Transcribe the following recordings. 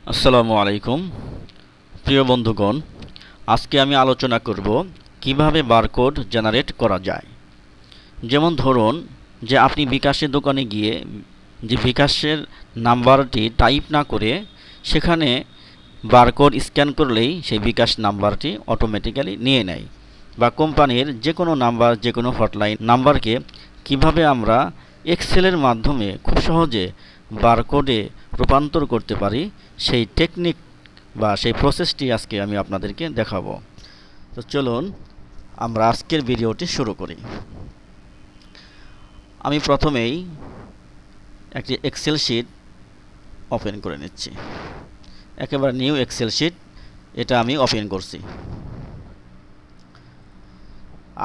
আসসালামু আলাইকুম প্রিয় বন্ধুগণ, আজকে আমি আলোচনা করব কিভাবে বারকোড জেনারেট করা যায়। যেমন ধরুন যে আপনি বিকাশের দোকানে গিয়ে যে বিকাশের নাম্বারটি টাইপ না করে সেখানে বারকোড স্ক্যান করলেই সেই বিকাশ নাম্বারটি অটোমেটিক্যালি নিয়ে নেয়, বা কোম্পানির যে কোনো নাম্বার, যে কোনো হটলাইন নাম্বারকে কিভাবে আমরা এক্সেলের মাধ্যমে খুব সহজে বারকোডে রূপান্তর করতে পারি, সেই টেকনিক বা সেই প্রসেসটি আজকে আমি আপনাদেরকে দেখাবো। তো চলুন আমরা আজকের ভিডিওটি শুরু করি। আমি প্রথমেই একটি এক্সেল শিট ওপেন করে নিচ্ছি। একেবারে নিউ এক্সেল শিট এটা আমি ওপেন করছি।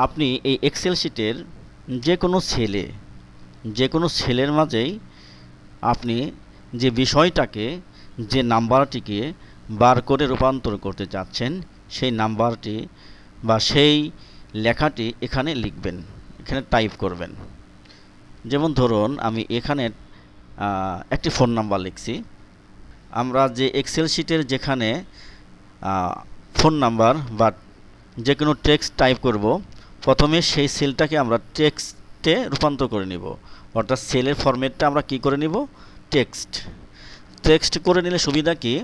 আপনি এই এক্সেল শিটের যে কোনো সেলের মাঝেই আপনি যে বিষয়টাকে, যে নাম্বারটিকে বারকোডে রূপান্তর করতে চাচ্ছেন, সেই নাম্বারটি বা সেই লেখাটি এখানে লিখবেন, এখানে টাইপ করবেন। যেমন ধরুন আমি এখানে একটি ফোন নাম্বার লিখছি। আমরা যে এক্সেল শিটের যেখানে ফোন নাম্বার বা যে কোনো টেক্সট টাইপ করব, প্রথমে সেই সেলটাকে আমরা টেক্সটে রূপান্তর করে নিব। অর্থাৎ সেলের ফরম্যাটটা আমরা কি করে নিব? টেক্সট করে নিলে সুবিধা কি,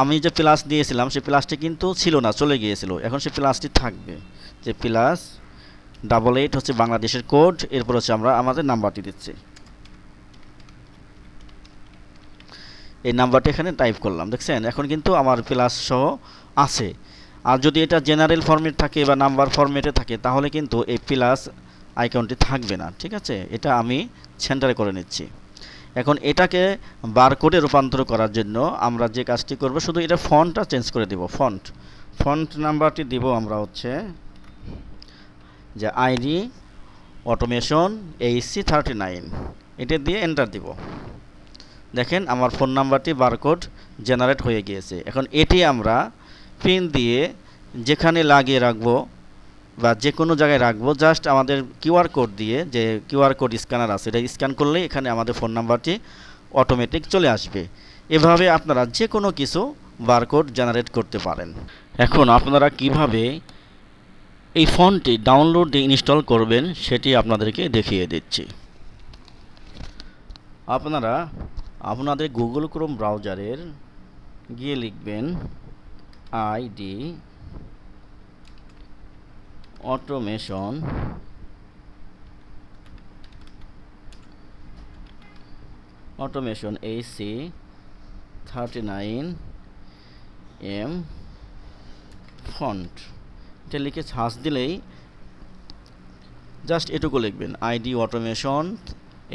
আমি যে প্লাস দিয়েছিলাম সেই প্লাসটি কিন্তু ছিল না, চলে গিয়েছিল। এখন সেই প্লাসটি থাকবে, যে প্লাস 88 হচ্ছে বাংলাদেশের কোড, এরপর হচ্ছে আমরা আমাদের নাম্বারটি দিচ্ছি। এই নাম্বারটি এখানে টাইপ করলাম, দেখছেন এখন কিন্তু আমার প্লাস সহ আছে। আর যদি এটা জেনারেল ফরম্যাট থাকে বা নাম্বার ফরম্যাটে থাকে তাহলে কিন্তু এই প্লাস আইকনটি থাকবে না। ঠিক আছে, এটা আমি সেন্টারে করে নিচ্ছি। এখন এটাকে বারকোডে রূপান্তর করার জন্য আমরা যে কাজটি করব, শুধু এটা ফন্টটা চেঞ্জ করে দিব। ফন্ট নাম্বারটি দিব আমরা হচ্ছে যে আইডি অটোমেশন AC39, এটা দিয়ে এন্টার দিব। দেখেন আমার ফোন নাম্বারটি বারকোড জেনারেট হয়ে গিয়েছে। এখন এটি আমরা পিন দিয়ে যেখানে লাগিয়ে রাখবো বা যে কোনো জায়গায় রাখবো, জাস্ট আমাদের কিউআর কোড দিয়ে, যে কিউআর কোড স্ক্যানার আছে, এটা স্ক্যান করলেই এখানে আমাদের ফোন নাম্বারটি অটোমেটিক চলে আসবে। এভাবে আপনারা যে কোনো কিছু বারকোড জেনারেট করতে পারেন। এখন আপনারা কিভাবে এই ফন্টটি ডাউনলোড দিয়ে ইনস্টল করবেন সেটি আপনাদেরকে দেখিয়ে দিচ্ছি। আপনারা আপনাদের গুগল ক্রোম ব্রাউজারের গিয়ে লিখবেন আইডি অটোমেশন AC39M ফন্ট, এটা লিখে সার্চ দিলেই জাস্ট এটুকু লিখবেন, আইডি অটোমেশন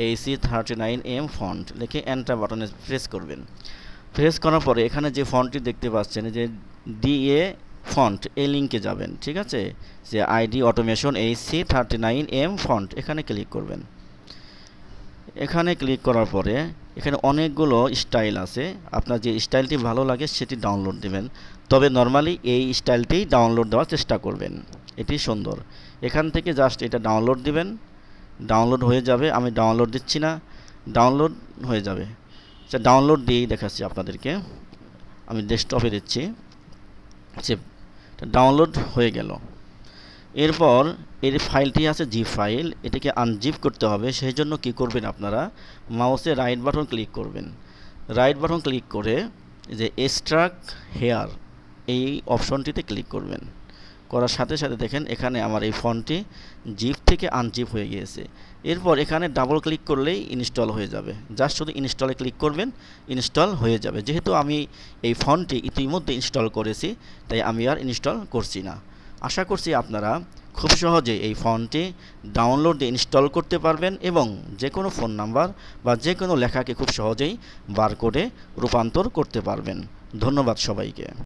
AC39M ফন্ট লিখে এন্টার বাটনে প্রেস করবেন। প্রেস করার পরে এখানে যে ফন্টটি দেখতে পাচ্ছেন, যে DA ফন্ট, এই লিঙ্কে যাবেন। ঠিক আছে, যে আইডি অটোমেশন AC39M ফন্ট, এখানে ক্লিক করবেন। এখানে ক্লিক করার পরে এখানে অনেকগুলো স্টাইল আছে, আপনার যে স্টাইলটি ভালো লাগে সেটি ডাউনলোড দেবেন। তবে নর্মালি এই স্টাইলটিই ডাউনলোড দেওয়ার চেষ্টা করবেন, এটি সুন্দর। এখান থেকে জাস্ট এটা ডাউনলোড দিবেন, ডাউনলোড হয়ে যাবে। আমি ডাউনলোড দিচ্ছি না, ডাউনলোড হয়ে যাবে। আচ্ছা, ডাউনলোড দিয়েই দেখাচ্ছি আপনাদেরকে। আমি ডেস্কটপে দিচ্ছি, সে ডাউনলোড হয়ে গেল। এরপর এর ফাইলটি আছে জিপ ফাইল, এটাকে আনজিপ করতে হবে। সেই জন্য কী করবেন, আপনারা মাউসে রাইট বাটন ক্লিক করবেন। রাইট বাটন ক্লিক করে যে এক্সট্রাক্ট হেয়ার, এই অপশনটিতে ক্লিক করবেন। করার সাথে সাথে দেখেন এখানে আমার এই ফন্টটি জিপ থেকে আনজিপ হয়ে গিয়েছে। এরপর এখানে ডাবল ক্লিক করলেই ইনস্টল হয়ে যাবে। জাস্ট শুধু ইনস্টলে ক্লিক করবেন, ইনস্টল হয়ে যাবে। যেহেতু আমি এই ফন্টটি ইতিমধ্যে ইনস্টল করেছি, তাই আমি আর ইনস্টল করছি না। আশা করছি আপনারা খুব সহজে এই ফন্টটি ডাউনলোড দিয়ে ইনস্টল করতে পারবেন এবং যে কোনো ফোন নাম্বার বা যে কোনো লেখাকে খুব সহজেই বারকোডে রূপান্তর করতে পারবেন। ধন্যবাদ সবাইকে।